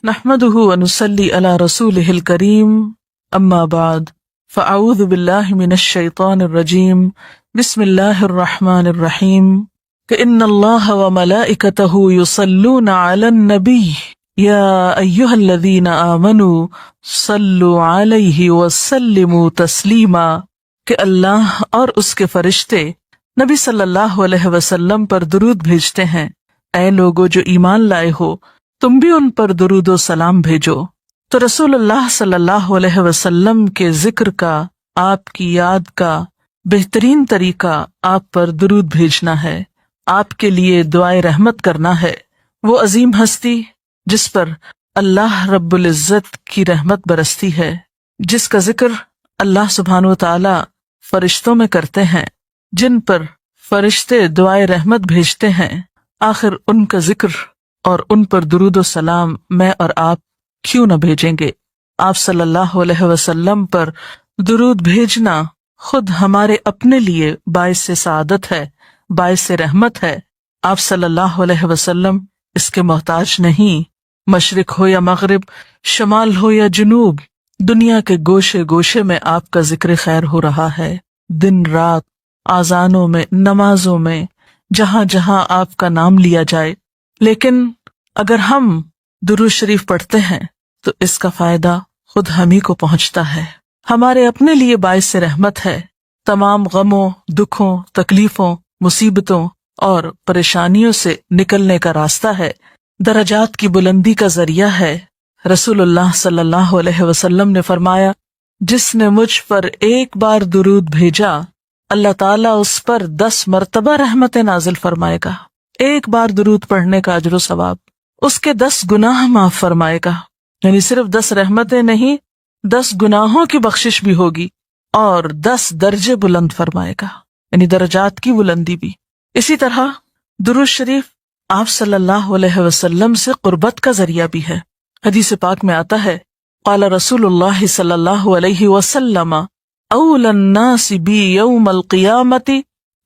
نحمده ونصلي على رسوله الكريم اما بعد فاعوذ بالله من الشيطان الرجيم بسم الله الرحمن الرحيم ان الله وملائكته يصلون على النبي يا ايها الذين آمنوا صلوا عليه وسلموا تسليما کہ اللہ اور اس کے فرشتے نبی صلی اللہ علیہ وسلم پر درود بھیجتے ہیں۔ اے لوگو جو ایمان لائے ہو، تم بھی ان پر درود و سلام بھیجو۔ تو رسول اللہ صلی اللہ علیہ وسلم کے ذکر کا، آپ کی یاد کا بہترین طریقہ آپ پر درود بھیجنا ہے، آپ کے لیے دعائے رحمت کرنا ہے۔ وہ عظیم ہستی جس پر اللہ رب العزت کی رحمت برستی ہے، جس کا ذکر اللہ سبحانہ و تعالی فرشتوں میں کرتے ہیں، جن پر فرشتے دعائے رحمت بھیجتے ہیں، آخر ان کا ذکر اور ان پر درود و سلام میں اور آپ کیوں نہ بھیجیں گے؟ آپ صلی اللہ علیہ وسلم پر درود بھیجنا خود ہمارے اپنے لیے باعث سعادت ہے، باعث رحمت ہے۔ آپ صلی اللہ علیہ وسلم اس کے محتاج نہیں۔ مشرق ہو یا مغرب، شمال ہو یا جنوب، دنیا کے گوشے گوشے میں آپ کا ذکر خیر ہو رہا ہے، دن رات، آذانوں میں، نمازوں میں، جہاں جہاں آپ کا نام لیا جائے۔ لیکن اگر ہم درود شریف پڑھتے ہیں تو اس کا فائدہ خود ہم ہی کو پہنچتا ہے، ہمارے اپنے لیے باعث رحمت ہے، تمام غموں، دکھوں، تکلیفوں، مصیبتوں اور پریشانیوں سے نکلنے کا راستہ ہے، درجات کی بلندی کا ذریعہ ہے۔ رسول اللہ صلی اللہ علیہ وسلم نے فرمایا، جس نے مجھ پر ایک بار درود بھیجا، اللہ تعالیٰ اس پر 10 مرتبہ رحمتیں نازل فرمائے گا۔ ایک بار درود پڑھنے کا اجر و ثواب، اس کے 10 گناہ معاف فرمائے گا، یعنی صرف 10 رحمتیں نہیں، 10 گناہوں کی بخشش بھی ہوگی، اور 10 درجے بلند فرمائے گا، یعنی درجات کی بلندی بھی۔ اسی طرح درود شریف آپ صلی اللہ علیہ وسلم سے قربت کا ذریعہ بھی ہے۔ حدیث پاک میں آتا ہے، قال رسول اللہ صلی اللہ علیہ وسلم اولی الناس بی یوم القیامت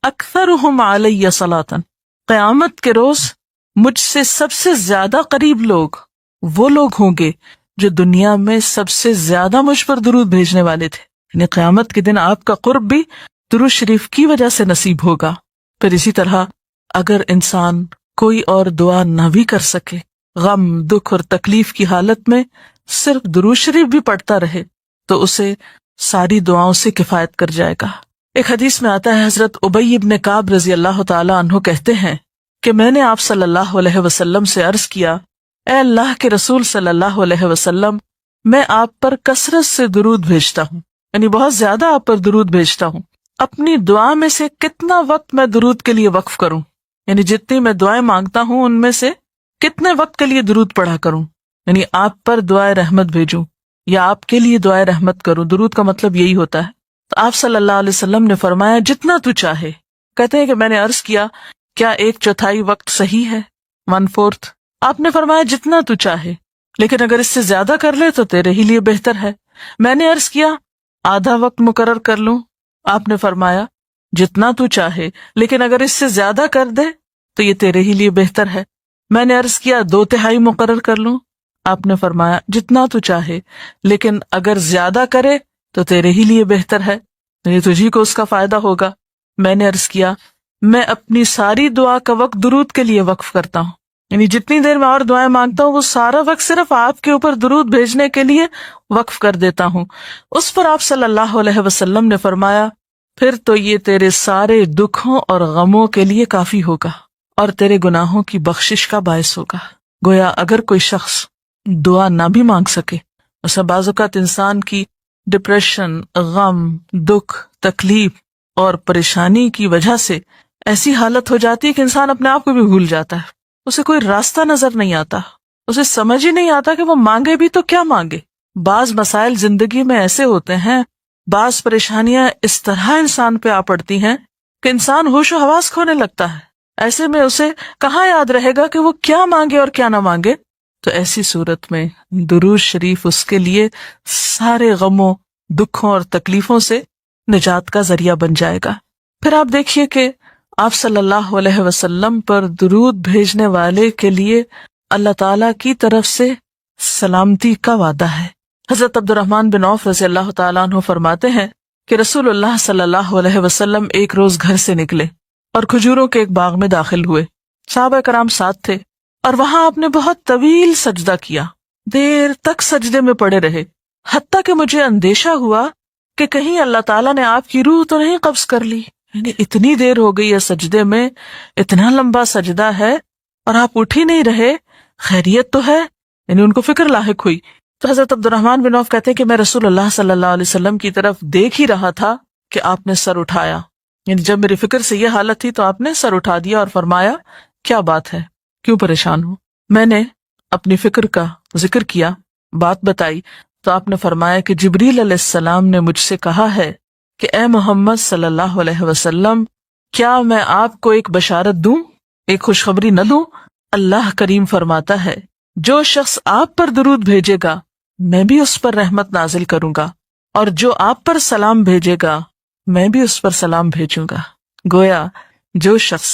اکثرہم علی صلاۃ، قیامت کے روز مجھ سے سب سے زیادہ قریب لوگ وہ لوگ ہوں گے جو دنیا میں سب سے زیادہ مجھ پر درود بھیجنے والے تھے، یعنی قیامت کے دن آپ کا قرب بھی درود شریف کی وجہ سے نصیب ہوگا۔ پھر اسی طرح اگر انسان کوئی اور دعا نہ بھی کر سکے، غم، دکھ اور تکلیف کی حالت میں صرف درود شریف بھی پڑھتا رہے تو اسے ساری دعاؤں سے کفایت کر جائے گا۔ ایک حدیث میں آتا ہے، حضرت ابی بن کعب رضی اللہ تعالی عنہ کہتے ہیں کہ میں نے آپ صلی اللہ علیہ وسلم سے عرض کیا، اے اللہ کے رسول صلی اللہ علیہ وسلم، میں آپ پر کثرت سے درود بھیجتا ہوں، یعنی بہت زیادہ آپ پر درود بھیجتا ہوں، اپنی دعا میں سے کتنا وقت میں درود کے لیے وقف کروں، یعنی جتنی میں دعائیں مانگتا ہوں ان میں سے کتنے وقت کے لیے درود پڑھا کروں، یعنی آپ پر دعائے رحمت بھیجوں یا آپ کے لیے دعائے رحمت کروں۔ درود کا مطلب یہی ہوتا ہے۔ تو آپ صلی اللہ علیہ وسلم نے فرمایا، جتنا تو چاہے۔ کہتے ہیں کہ میں نے عرض کیا، کیا 1/4 وقت صحیح ہے؟ 1/4؟ آپ نے فرمایا جتنا تو چاہے، لیکن اگر اس سے زیادہ کر لے تو تیرے ہی لیے بہتر ہے۔ میں نے عرض کیا، آدھا وقت مقرر کر لوں؟ آپ نے فرمایا جتنا تو چاہے، لیکن اگر اس سے زیادہ کر دے تو یہ تیرے ہی لیے بہتر ہے۔ میں نے عرض کیا، 2/3 مقرر کر لوں؟ آپ نے فرمایا جتنا تو چاہے، لیکن اگر زیادہ کرے تو تیرے ہی لیے بہتر ہے، یہ تجھی کو اس کا فائدہ ہوگا۔ میں نے عرض کیا، میں اپنی ساری دعا کا وقت درود کے لیے وقف کرتا ہوں، یعنی جتنی دیر میں اور دعائیں مانگتا ہوں وہ سارا وقت صرف آپ کے اوپر درود بھیجنے کے لیے وقف کر دیتا ہوں۔ اس پر آپ صلی اللہ علیہ وسلم نے فرمایا، پھر تو یہ تیرے سارے دکھوں اور غموں کے لیے کافی ہوگا اور تیرے گناہوں کی بخشش کا باعث ہوگا۔ گویا اگر کوئی شخص دعا نہ بھی مانگ سکے، مثلا بعض اوقات انسان کی ڈپریشن، غم، دکھ، تکلیف اور پریشانی کی وجہ سے ایسی حالت ہو جاتی ہے کہ انسان اپنے آپ کو بھی بھول جاتا ہے، اسے کوئی راستہ نظر نہیں آتا، اسے سمجھ ہی نہیں آتا کہ وہ مانگے بھی تو کیا مانگے۔ بعض مسائل زندگی میں ایسے ہوتے ہیں، بعض پریشانیاں اس طرح انسان پہ آ پڑتی ہیں کہ انسان ہوش و حواس کھونے لگتا ہے۔ ایسے میں اسے کہاں یاد رہے گا کہ وہ کیا مانگے اور کیا نہ مانگے؟ تو ایسی صورت میں درود شریف اس کے لیے سارے غموں، دکھوں اور تکلیفوں سے نجات کا ذریعہ بن جائے گا۔ پھر آپ دیکھیے کہ آپ صلی اللہ علیہ وسلم پر درود بھیجنے والے کے لیے اللہ تعالی کی طرف سے سلامتی کا وعدہ ہے۔ حضرت عبد الرحمن بن عوف رضی اللہ تعالیٰ عنہ فرماتے ہیں کہ رسول اللہ صلی اللہ علیہ وسلم ایک روز گھر سے نکلے اور کھجوروں کے ایک باغ میں داخل ہوئے۔ صحابہ کرام ساتھ تھے اور وہاں آپ نے بہت طویل سجدہ کیا، دیر تک سجدے میں پڑے رہے، حتیٰ کہ مجھے اندیشہ ہوا کہ کہیں اللہ تعالیٰ نے آپ کی روح تو نہیں قبض کر لی، یعنی اتنی دیر ہو گئی ہے سجدے میں، اتنا لمبا سجدہ ہے اور آپ اٹھ ہی نہیں رہے، خیریت تو ہے؟ یعنی ان کو فکر لاحق ہوئی۔ تو حضرت عبد الرحمن بن عوف کہتے ہیں کہ میں رسول اللہ صلی اللہ علیہ وسلم کی طرف دیکھ ہی رہا تھا کہ آپ نے سر اٹھایا، یعنی جب میری فکر سے یہ حالت تھی تو آپ نے سر اٹھا دیا اور فرمایا کیا بات ہے، کیوں پریشان ہوں؟ میں نے اپنی فکر کا ذکر کیا، بات بتائی، تو آپ نے فرمایا کہ جبریل علیہ السلام نے مجھ سے کہا ہے کہ اے محمد صلی اللہ علیہ وسلم، کیا میں آپ کو ایک بشارت دوں، ایک خوشخبری نہ دوں؟ اللہ کریم فرماتا ہے جو شخص آپ پر درود بھیجے گا میں بھی اس پر رحمت نازل کروں گا، اور جو آپ پر سلام بھیجے گا میں بھی اس پر سلام بھیجوں گا۔ گویا جو شخص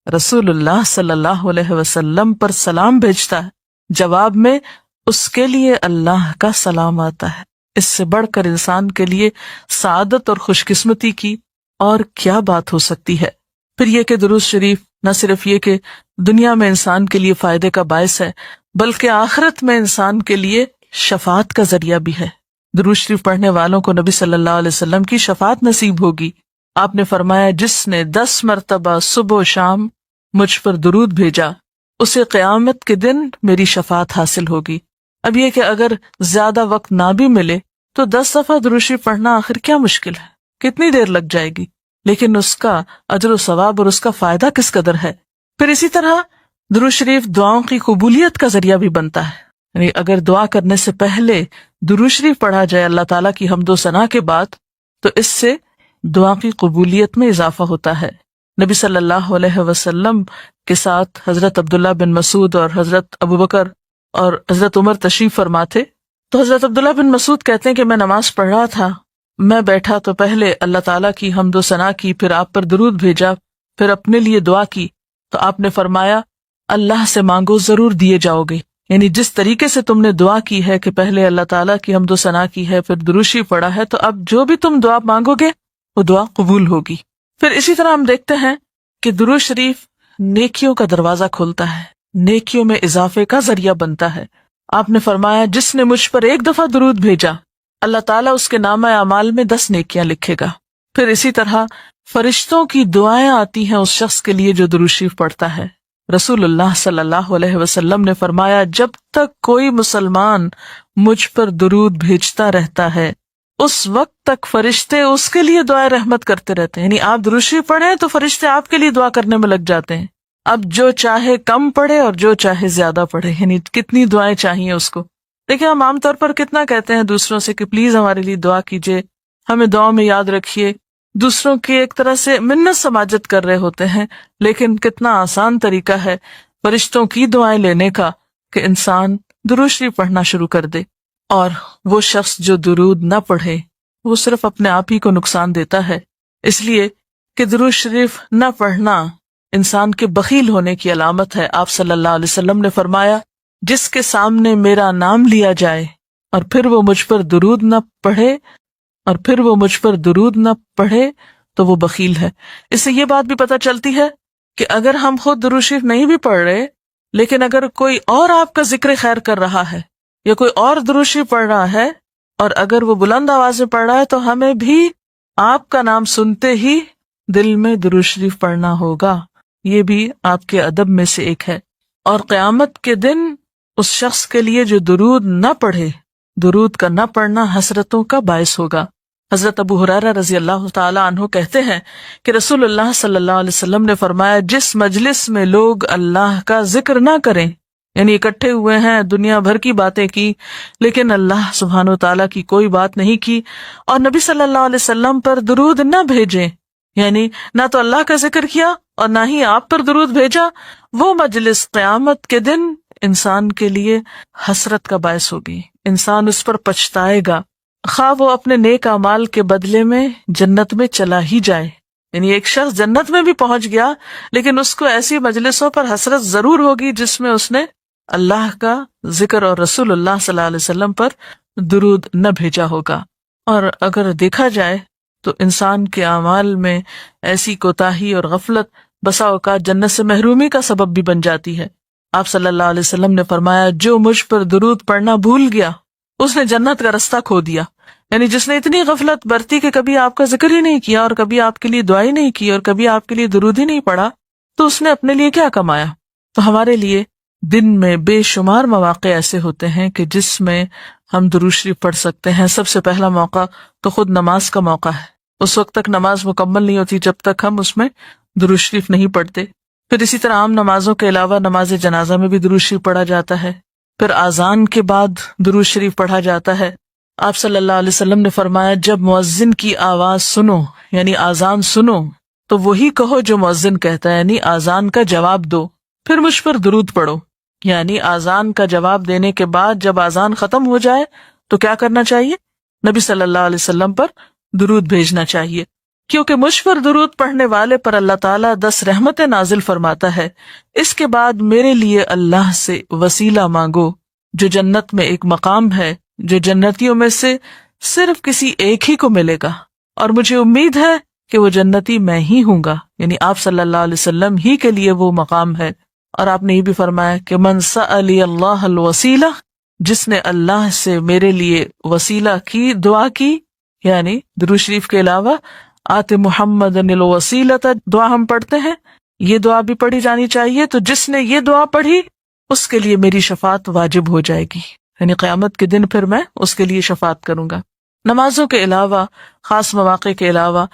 رسول اللہ صلی اللہ علیہ وسلم پر سلام بھیجتا ہے، جواب میں اس کے لیے اللہ کا سلام آتا ہے۔ اس سے بڑھ کر انسان کے لیے سعادت اور خوش قسمتی کی اور کیا بات ہو سکتی ہے؟ پھر یہ کہ درود شریف نہ صرف یہ کہ دنیا میں انسان کے لیے فائدے کا باعث ہے، بلکہ آخرت میں انسان کے لیے شفاعت کا ذریعہ بھی ہے۔ درود شریف پڑھنے والوں کو نبی صلی اللہ علیہ وسلم کی شفاعت نصیب ہوگی۔ آپ نے فرمایا جس نے 10 مرتبہ صبح و شام مجھ پر درود بھیجا اسے قیامت کے دن میری شفاعت حاصل ہوگی۔ اب یہ کہ اگر زیادہ وقت نہ بھی ملے تو 10 دفعہ درود شریف پڑھنا آخر کیا مشکل ہے، کتنی دیر لگ جائے گی، لیکن اس کا اجر و ثواب اور اس کا فائدہ کس قدر ہے۔ پھر اسی طرح درود شریف دعاؤں کی قبولیت کا ذریعہ بھی بنتا ہے، یعنی اگر دعا کرنے سے پہلے درود شریف پڑھا جائے اللہ تعالیٰ کی حمد و ثنا کے بعد تو اس سے دعا کی قبولیت میں اضافہ ہوتا ہے۔ نبی صلی اللہ علیہ وسلم کے ساتھ حضرت عبداللہ بن مسعود اور حضرت ابوبکر اور حضرت عمر تشریف فرما تھے، تو حضرت عبداللہ بن مسعود کہتے ہیں کہ میں نماز پڑھ رہا تھا، میں بیٹھا تو پہلے اللہ تعالیٰ کی حمد و ثنا کی، پھر آپ پر درود بھیجا، پھر اپنے لیے دعا کی، تو آپ نے فرمایا اللہ سے مانگو ضرور دیے جاؤ گے، یعنی جس طریقے سے تم نے دعا کی ہے کہ پہلے اللہ تعالیٰ کی حمد و ثنا کی ہے پھر درود شریف پڑھا ہے، تو اب جو بھی تم دعا مانگو گے وہ دعا قبول ہوگی۔ پھر اسی طرح ہم دیکھتے ہیں کہ درود شریف نیکیوں کا دروازہ کھولتا ہے، نیکیوں میں اضافے کا ذریعہ بنتا ہے۔ آپ نے فرمایا جس نے مجھ پر ایک دفعہ درود بھیجا اللہ تعالیٰ اس کے نامہ اعمال میں 10 نیکیاں لکھے گا۔ پھر اسی طرح فرشتوں کی دعائیں آتی ہیں اس شخص کے لیے جو درود شریف پڑھتا ہے۔ رسول اللہ صلی اللہ علیہ وسلم نے فرمایا جب تک کوئی مسلمان مجھ پر درود بھیجتا رہتا ہے اس وقت تک فرشتے اس کے لیے دعائیں رحمت کرتے رہتے ہیں، یعنی آپ درود شریف پڑھیں تو فرشتے آپ کے لیے دعا کرنے میں لگ جاتے ہیں۔ اب جو چاہے کم پڑھے اور جو چاہے زیادہ پڑھے، یعنی کتنی دعائیں چاہیے اس کو۔ دیکھیں ہم عام طور پر کتنا کہتے ہیں دوسروں سے کہ پلیز ہمارے لیے دعا کیجیے، ہمیں دعاؤں میں یاد رکھیے، دوسروں کی ایک طرح سے منت سماجت کر رہے ہوتے ہیں، لیکن کتنا آسان طریقہ ہے فرشتوں کی دعائیں لینے کا کہ انسان درود شریف پڑھنا شروع کر دے۔ اور وہ شخص جو درود نہ پڑھے وہ صرف اپنے آپ ہی کو نقصان دیتا ہے، اس لیے کہ درود شریف نہ پڑھنا انسان کے بخیل ہونے کی علامت ہے۔ آپ صلی اللہ علیہ وسلم نے فرمایا جس کے سامنے میرا نام لیا جائے اور پھر وہ مجھ پر درود نہ پڑھے تو وہ بخیل ہے۔ اس سے یہ بات بھی پتہ چلتی ہے کہ اگر ہم خود درود شریف نہیں بھی پڑھ رہے، لیکن اگر کوئی اور آپ کا ذکر خیر کر رہا ہے یا کوئی اور درود شریف پڑھ رہا ہے اور اگر وہ بلند آواز میں پڑھ رہا ہے تو ہمیں بھی آپ کا نام سنتے ہی دل میں درود شریف پڑھنا ہوگا، یہ بھی آپ کے ادب میں سے ایک ہے۔ اور قیامت کے دن اس شخص کے لیے جو درود نہ پڑھے، درود کا نہ پڑھنا حسرتوں کا باعث ہوگا۔ حضرت ابو ہریرہ رضی اللہ تعالی عنہ کہتے ہیں کہ رسول اللہ صلی اللہ علیہ وسلم نے فرمایا جس مجلس میں لوگ اللہ کا ذکر نہ کریں، یعنی اکٹھے ہوئے ہیں دنیا بھر کی باتیں کی لیکن اللہ سبحانہ و تعالیٰ کی کوئی بات نہیں کی، اور نبی صلی اللہ علیہ وسلم پر درود نہ بھیجیں، یعنی نہ تو اللہ کا ذکر کیا اور نہ ہی آپ پر درود بھیجا، وہ مجلس قیامت کے دن انسان کے لیے حسرت کا باعث ہوگی، انسان اس پر پچھتائے گا، خواہ وہ اپنے نیک اعمال کے بدلے میں جنت میں چلا ہی جائے۔ یعنی ایک شخص جنت میں بھی پہنچ گیا لیکن اس کو ایسی مجلسوں پر حسرت ضرور ہوگی جس میں اس نے اللہ کا ذکر اور رسول اللہ صلی اللہ علیہ وسلم پر درود نہ بھیجا ہوگا۔ اور اگر دیکھا جائے تو انسان کے اعمال میں ایسی کوتاہی اور غفلت بسا اوقات جنت سے محرومی کا سبب بھی بن جاتی ہے۔ آپ صلی اللہ علیہ وسلم نے فرمایا، جو مجھ پر درود پڑھنا بھول گیا اس نے جنت کا رستہ کھو دیا۔ یعنی جس نے اتنی غفلت برتی کہ کبھی آپ کا ذکر ہی نہیں کیا اور کبھی آپ کے لیے دعا ہی نہیں کی اور کبھی آپ کے لیے درود ہی نہیں پڑھا، تو اس نے اپنے لیے کیا کمایا؟ تو ہمارے لیے دن میں بے شمار مواقع ایسے ہوتے ہیں کہ جس میں ہم درود شریف پڑھ سکتے ہیں۔ سب سے پہلا موقع تو خود نماز کا موقع ہے، اس وقت تک نماز مکمل نہیں ہوتی جب تک ہم اس میں درود شریف نہیں پڑھتے۔ پھر اسی طرح عام نمازوں کے علاوہ نماز جنازہ میں بھی درود شریف پڑھا جاتا ہے۔ پھر اذان کے بعد درود شریف پڑھا جاتا ہے۔ آپ صلی اللہ علیہ وسلم نے فرمایا، جب مؤذن کی آواز سنو یعنی اذان سنو تو وہی کہو جو مؤذن کہتا ہے، یعنی اذان کا جواب دو، پھر مجھ پر درود پڑھو۔ یعنی اذان کا جواب دینے کے بعد جب اذان ختم ہو جائے تو کیا کرنا چاہیے؟ نبی صلی اللہ علیہ وسلم پر درود بھیجنا چاہیے، کیونکہ مجھ پر درود پڑھنے والے پر اللہ تعالیٰ 10 رحمتیں نازل فرماتا ہے۔ اس کے بعد میرے لیے اللہ سے وسیلہ مانگو، جو جنت میں ایک مقام ہے جو جنتیوں میں سے صرف کسی ایک ہی کو ملے گا، اور مجھے امید ہے کہ وہ جنتی میں ہی ہوں گا، یعنی آپ صلی اللہ علیہ وسلم ہی کے لیے وہ مقام ہے۔ اور آپ نے یہ بھی فرمایا کہ من سألی اللہ الوسیلہ، جس نے اللہ سے میرے لیے وسیلہ کی دعا کی، یعنی درود شریف کے علاوہ آت محمد الوسیلۃ دعا ہم پڑھتے ہیں، یہ دعا بھی پڑھی جانی چاہیے۔ تو جس نے یہ دعا پڑھی اس کے لیے میری شفاعت واجب ہو جائے گی، یعنی قیامت کے دن پھر میں اس کے لیے شفاعت کروں گا۔ نمازوں کے علاوہ، خاص مواقع کے علاوہ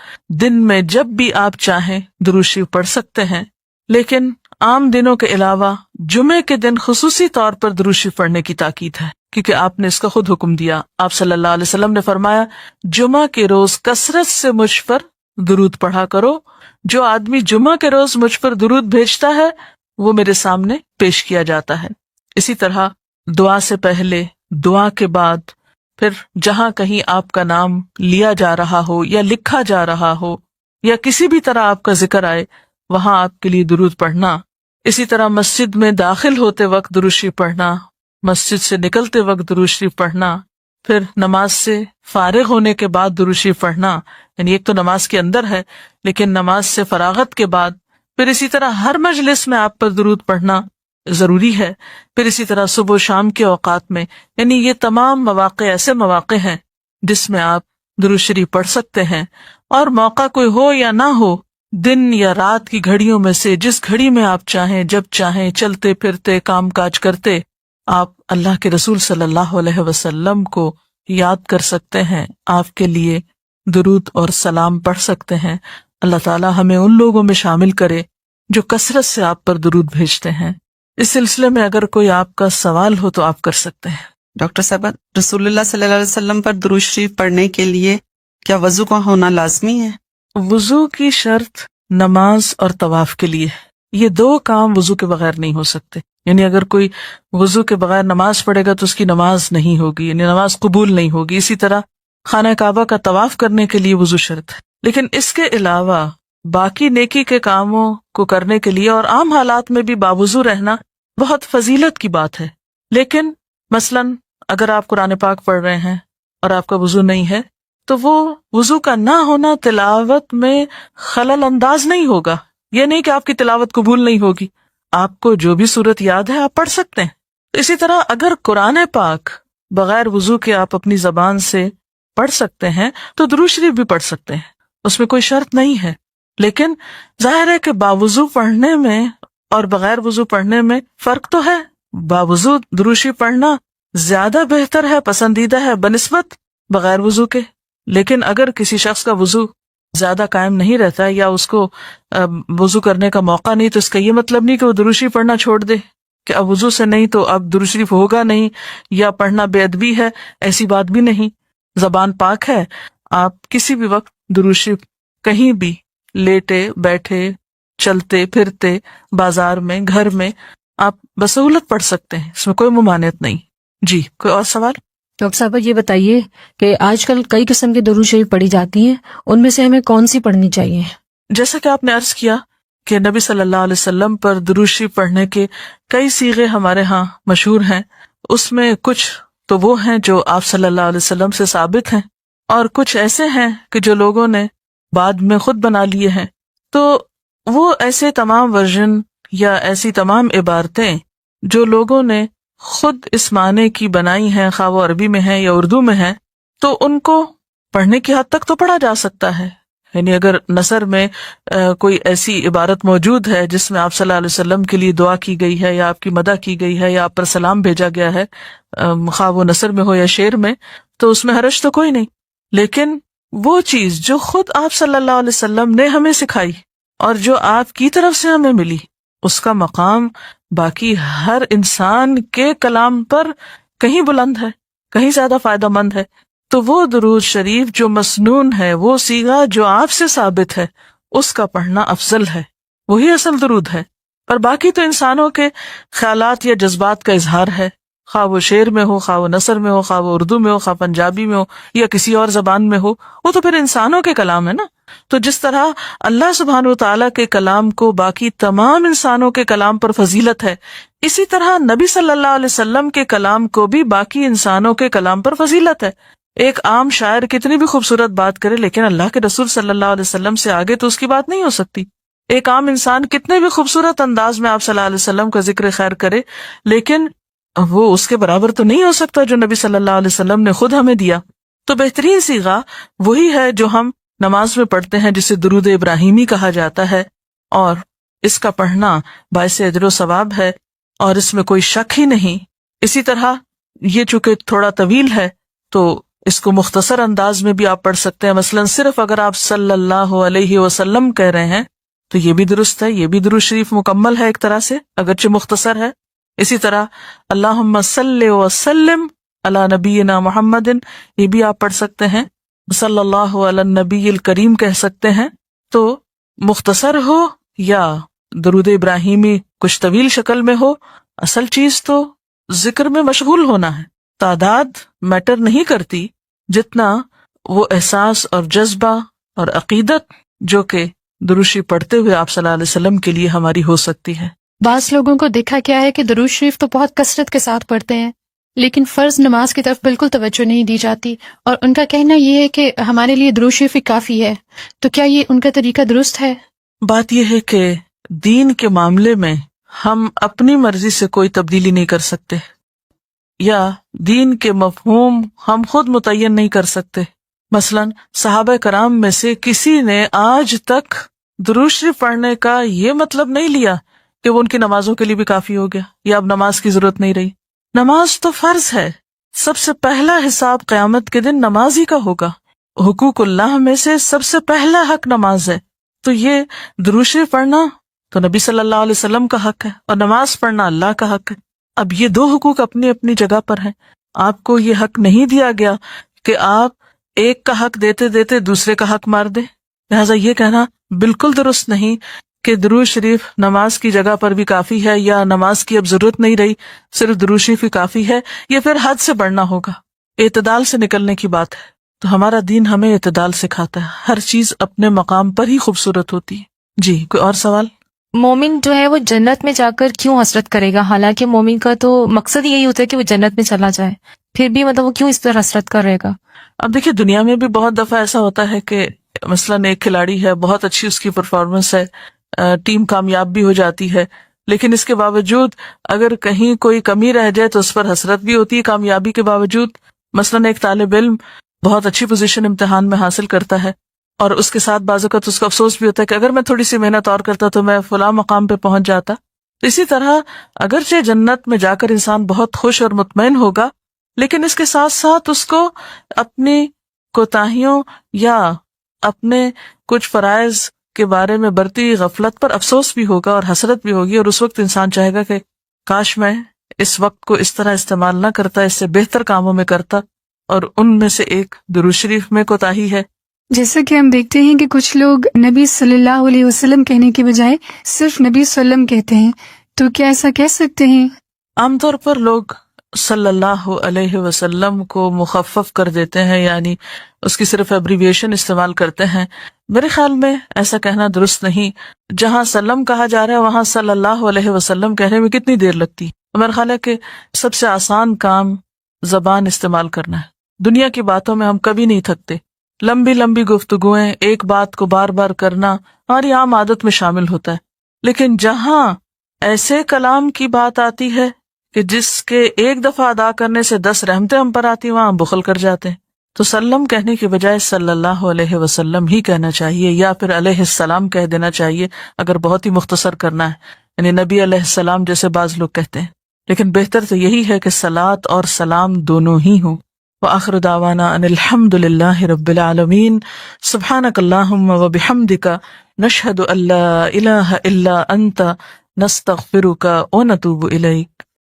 دن میں جب بھی آپ چاہیں درود شریف پڑھ سکتے ہیں، لیکن عام دنوں کے علاوہ جمعے کے دن خصوصی طور پر درود شریف پڑھنے کی تاکید ہے، کیونکہ آپ نے اس کا خود حکم دیا۔ آپ صلی اللہ علیہ وسلم نے فرمایا، جمعہ کے روز کثرت سے مجھ پر درود پڑھا کرو، جو آدمی جمعہ کے روز مجھ پر درود بھیجتا ہے وہ میرے سامنے پیش کیا جاتا ہے۔ اسی طرح دعا سے پہلے، دعا کے بعد، پھر جہاں کہیں آپ کا نام لیا جا رہا ہو یا لکھا جا رہا ہو یا کسی بھی طرح آپ کا ذکر آئے، وہاں آپ کے لیے درود پڑھنا۔ اسی طرح مسجد میں داخل ہوتے وقت درود شریف پڑھنا، مسجد سے نکلتے وقت درود شریف پڑھنا، پھر نماز سے فارغ ہونے کے بعد درود شریف پڑھنا، یعنی ایک تو نماز کے اندر ہے لیکن نماز سے فراغت کے بعد، پھر اسی طرح ہر مجلس میں آپ پر درود پڑھنا ضروری ہے، پھر اسی طرح صبح و شام کے اوقات میں، یعنی یہ تمام مواقع ایسے مواقع ہیں جس میں آپ درود شریف پڑھ سکتے ہیں۔ اور موقع کوئی ہو یا نہ ہو، دن یا رات کی گھڑیوں میں سے جس گھڑی میں آپ چاہیں، جب چاہیں، چلتے پھرتے کام کاج کرتے، آپ اللہ کے رسول صلی اللہ علیہ وسلم کو یاد کر سکتے ہیں، آپ کے لیے درود اور سلام پڑھ سکتے ہیں۔ اللہ تعالیٰ ہمیں ان لوگوں میں شامل کرے جو کثرت سے آپ پر درود بھیجتے ہیں۔ اس سلسلے میں اگر کوئی آپ کا سوال ہو تو آپ کر سکتے ہیں۔ ڈاکٹر صاحب، رسول اللہ صلی اللہ علیہ وسلم پر درود شریف پڑھنے کے لیے کیا وضو کا ہونا لازمی ہے؟ وضو کی شرط نماز اور طواف کے لیے، یہ 2 کام وضو کے بغیر نہیں ہو سکتے۔ یعنی اگر کوئی وضو کے بغیر نماز پڑھے گا تو اس کی نماز نہیں ہوگی، یعنی نماز قبول نہیں ہوگی۔ اسی طرح خانہ کعبہ کا طواف کرنے کے لیے وضو شرط ہے، لیکن اس کے علاوہ باقی نیکی کے کاموں کو کرنے کے لیے اور عام حالات میں بھی باوضو رہنا بہت فضیلت کی بات ہے۔ لیکن مثلاً اگر آپ قرآن پاک پڑھ رہے ہیں اور آپ کا وضو نہیں ہے تو وہ وضو کا نہ ہونا تلاوت میں خلل انداز نہیں ہوگا، یہ نہیں کہ آپ کی تلاوت قبول نہیں ہوگی، آپ کو جو بھی صورت یاد ہے آپ پڑھ سکتے ہیں۔ اسی طرح اگر قرآن پاک بغیر وضو کے آپ اپنی زبان سے پڑھ سکتے ہیں تو درود شریف بھی پڑھ سکتے ہیں، اس میں کوئی شرط نہیں ہے۔ لیکن ظاہر ہے کہ باوضو پڑھنے میں اور بغیر وضو پڑھنے میں فرق تو ہے۔ باوضو درود شریف پڑھنا زیادہ بہتر ہے، پسندیدہ ہے بنسبت بغیر وضو کے۔ لیکن اگر کسی شخص کا وضو زیادہ قائم نہیں رہتا یا اس کو وضو کرنے کا موقع نہیں، تو اس کا یہ مطلب نہیں کہ وہ درود شریف پڑھنا چھوڑ دے کہ اب وضو سے نہیں تو اب درود شریف ہوگا نہیں یا پڑھنا بے ادبی ہے، ایسی بات بھی نہیں۔ زبان پاک ہے، آپ کسی بھی وقت درود شریف کہیں بھی، لیٹے بیٹھے، چلتے پھرتے، بازار میں، گھر میں، آپ بسہولت پڑھ سکتے ہیں، اس میں کوئی ممانعت نہیں۔ جی، کوئی اور سوال؟ ڈاکٹر صاحب یہ بتائیے کہ آج کل کئی قسم کی درود شریف پڑھی جاتی ہیں، ان میں سے ہمیں کون سی پڑھنی چاہیے؟ جیسا کہ آپ نے عرض کیا کہ نبی صلی اللہ علیہ وسلم پر درود شریف پڑھنے کے کئی صیغے ہمارے ہاں مشہور ہیں. اس میں کچھ تو وہ ہیں جو آپ صلی اللہ علیہ وسلم سے ثابت ہیں، اور کچھ ایسے ہیں کہ جو لوگوں نے بعد میں خود بنا لیے ہیں. تو وہ ایسے تمام ورژن یا ایسی تمام عبارتیں جو لوگوں نے خود اس معنی کی بنائی ہیں، خواہ وہ عربی میں ہیں یا اردو میں ہیں، تو ان کو پڑھنے کی حد تک تو پڑھا جا سکتا ہے. یعنی اگر نثر میں کوئی ایسی عبارت موجود ہے جس میں آپ صلی اللہ علیہ وسلم کے لیے دعا کی گئی ہے یا آپ کی مدح کی گئی ہے یا آپ پر سلام بھیجا گیا ہے، خواہ وہ نثر میں ہو یا شعر میں، تو اس میں حرج تو کوئی نہیں. لیکن وہ چیز جو خود آپ صلی اللہ علیہ وسلم نے ہمیں سکھائی اور جو آپ کی طرف سے ہمیں ملی، اس کا مقام باقی ہر انسان کے کلام پر کہیں بلند ہے، کہیں زیادہ فائدہ مند ہے. تو وہ درود شریف جو مسنون ہے، وہ صیغہ جو آپ سے ثابت ہے، اس کا پڑھنا افضل ہے، وہی اصل درود ہے. اور باقی تو انسانوں کے خیالات یا جذبات کا اظہار ہے، خواہ وہ شعر میں ہو، خواہ وہ نثر میں ہو، خواہ وہ اردو میں ہو، خواہ پنجابی میں ہو یا کسی اور زبان میں ہو، وہ تو پھر انسانوں کے کلام ہے نا. تو جس طرح اللہ سبحانہ وتعالیٰ کے کلام کو باقی تمام انسانوں کے کلام پر فضیلت ہے، اسی طرح نبی صلی اللہ علیہ وسلم کے کلام کو بھی باقی انسانوں کے کلام پر فضیلت ہے. ایک عام شاعر کتنی بھی خوبصورت بات کرے، لیکن اللہ کے رسول صلی اللہ علیہ وسلم سے آگے تو اس کی بات نہیں ہو سکتی. ایک عام انسان کتنے بھی خوبصورت انداز میں آپ صلی اللہ علیہ وسلم کا ذکر خیر کرے، لیکن وہ اس کے برابر تو نہیں ہو سکتا جو نبی صلی اللہ علیہ وسلم نے خود ہمیں دیا. تو بہترین صیغہ وہی ہے جو ہم نماز میں پڑھتے ہیں، جسے درود ابراہیمی کہا جاتا ہے، اور اس کا پڑھنا باعث اجر و ثواب ہے اور اس میں کوئی شک ہی نہیں. اسی طرح یہ چونکہ تھوڑا طویل ہے تو اس کو مختصر انداز میں بھی آپ پڑھ سکتے ہیں. مثلا صرف اگر آپ صلی اللہ علیہ وسلم کہہ رہے ہیں تو یہ بھی درست ہے، یہ بھی درود شریف مکمل ہے ایک طرح سے، اگرچہ مختصر ہے. اسی طرح اللہم صلی وسلم علی نبینا محمد، یہ بھی آپ پڑھ سکتے ہیں. صلی اللہ علی النبی الکریم کہہ سکتے ہیں. تو مختصر ہو یا درود ابراہیمی کچھ طویل شکل میں ہو، اصل چیز تو ذکر میں مشغول ہونا ہے. تعداد میٹر نہیں کرتی جتنا وہ احساس اور جذبہ اور عقیدت جو کہ درود شریف پڑھتے ہوئے آپ صلی اللہ علیہ وسلم کے لیے ہماری ہو سکتی ہے. بعض لوگوں کو دیکھا کیا ہے کہ درود شریف تو بہت کثرت کے ساتھ پڑھتے ہیں، لیکن فرض نماز کی طرف بالکل توجہ نہیں دی جاتی، اور ان کا کہنا یہ ہے کہ ہمارے لیے درود شریف ہی کافی ہے. تو کیا یہ ان کا طریقہ درست ہے؟ بات یہ ہے کہ دین کے معاملے میں ہم اپنی مرضی سے کوئی تبدیلی نہیں کر سکتے، یا دین کے مفہوم ہم خود متعین نہیں کر سکتے. مثلا صحابہ کرام میں سے کسی نے آج تک درود شریف پڑھنے کا یہ مطلب نہیں لیا کہ وہ ان کی نمازوں کے لیے بھی کافی ہو گیا یا اب نماز کی ضرورت نہیں رہی. نماز تو فرض ہے، سب سے پہلا حساب قیامت کے دن نماز ہی کا ہوگا. حقوق اللہ میں سے سب سے پہلا حق نماز ہے. تو یہ درود شریف پڑھنا تو نبی صلی اللہ علیہ وسلم کا حق ہے، اور نماز پڑھنا اللہ کا حق ہے. اب یہ دو حقوق اپنی اپنی جگہ پر ہیں. آپ کو یہ حق نہیں دیا گیا کہ آپ ایک کا حق دیتے دیتے دوسرے کا حق مار دیں. لہٰذا یہ کہنا بالکل درست نہیں کہ درود شریف نماز کی جگہ پر بھی کافی ہے یا نماز کی اب ضرورت نہیں رہی، صرف درود شریف ہی کافی ہے. یہ پھر حد سے بڑھنا ہوگا، اعتدال سے نکلنے کی بات ہے. تو ہمارا دین ہمیں اعتدال سکھاتا ہے، ہر چیز اپنے مقام پر ہی خوبصورت ہوتی ہے. جی کوئی اور سوال؟ مومن جو ہے وہ جنت میں جا کر کیوں حسرت کرے گا؟ حالانکہ مومن کا تو مقصد یہی ہوتا ہے کہ وہ جنت میں چلا جائے، پھر بھی مطلب وہ کیوں اس پر حسرت کرے گا؟ اب دیکھیے دنیا میں بھی بہت دفعہ ایسا ہوتا ہے کہ مثلاً ایک کھلاڑی ہے، بہت اچھی اس کی پرفارمنس ہے، ٹیم کامیاب بھی ہو جاتی ہے، لیکن اس کے باوجود اگر کہیں کوئی کمی رہ جائے تو اس پر حسرت بھی ہوتی ہے کامیابی کے باوجود. مثلاً ایک طالب علم بہت اچھی پوزیشن امتحان میں حاصل کرتا ہے اور اس کے ساتھ بعض اوقات اس کو افسوس بھی ہوتا ہے کہ اگر میں تھوڑی سی محنت اور کرتا تو میں فلاں مقام پہ پہنچ جاتا. اسی طرح اگرچہ جنت میں جا کر انسان بہت خوش اور مطمئن ہوگا، لیکن اس کے ساتھ ساتھ اس کو اپنی کوتاہیوں یا اپنے کچھ فرائض کے بارے میں برتی غفلت پر افسوس بھی ہوگا اور حسرت بھی ہوگی، اور اس وقت انسان چاہے گا کہ کاش میں اس وقت کو اس طرح استعمال نہ کرتا، اس سے بہتر کاموں میں کرتا. اور ان میں سے ایک درود شریف میں کوتاہی ہے. جیسا کہ ہم دیکھتے ہیں کہ کچھ لوگ نبی صلی اللہ علیہ وسلم کہنے کے بجائے صرف نبی صلی اللہ علیہ وسلم کہتے ہیں، تو کیا ایسا کہہ سکتے ہیں؟ عام طور پر لوگ صلی اللہ علیہ وسلم کو مخفف کر دیتے ہیں، یعنی اس کی صرف ایبریویشن استعمال کرتے ہیں. میرے خیال میں ایسا کہنا درست نہیں. جہاں سلم کہا جا رہا ہے وہاں صلی اللہ علیہ وسلم کہنے میں کتنی دیر لگتی. میرا خیال ہے کہ سب سے آسان کام زبان استعمال کرنا ہے. دنیا کی باتوں میں ہم کبھی نہیں تھکتے. لمبی لمبی گفتگویں، ایک بات کو بار بار کرنا ہماری عام عادت میں شامل ہوتا ہے. لیکن جہاں ایسے کلام کی بات آتی ہے کہ جس کے ایک دفعہ ادا کرنے سے 10 رحمتیں ہم پر آتی، وہاں ہم بخل کر جاتے ہیں. تو سلم کہنے کی بجائے صلی اللہ علیہ وسلم ہی کہنا چاہیے، یا پھر علیہ السلام کہہ دینا چاہیے اگر بہت ہی مختصر کرنا ہے، یعنی نبی علیہ السلام جیسے بعض لوگ کہتے ہیں. لیکن بہتر تو یہی ہے کہ صلاۃ اور سلام دونوں ہی ہوں. وآخر دعوانا ان الحمد للہ رب العالمین. سبحانک اللہم وبحمدک نشہد ان لا الہ الا انت نستغفرک ونتوب الیک.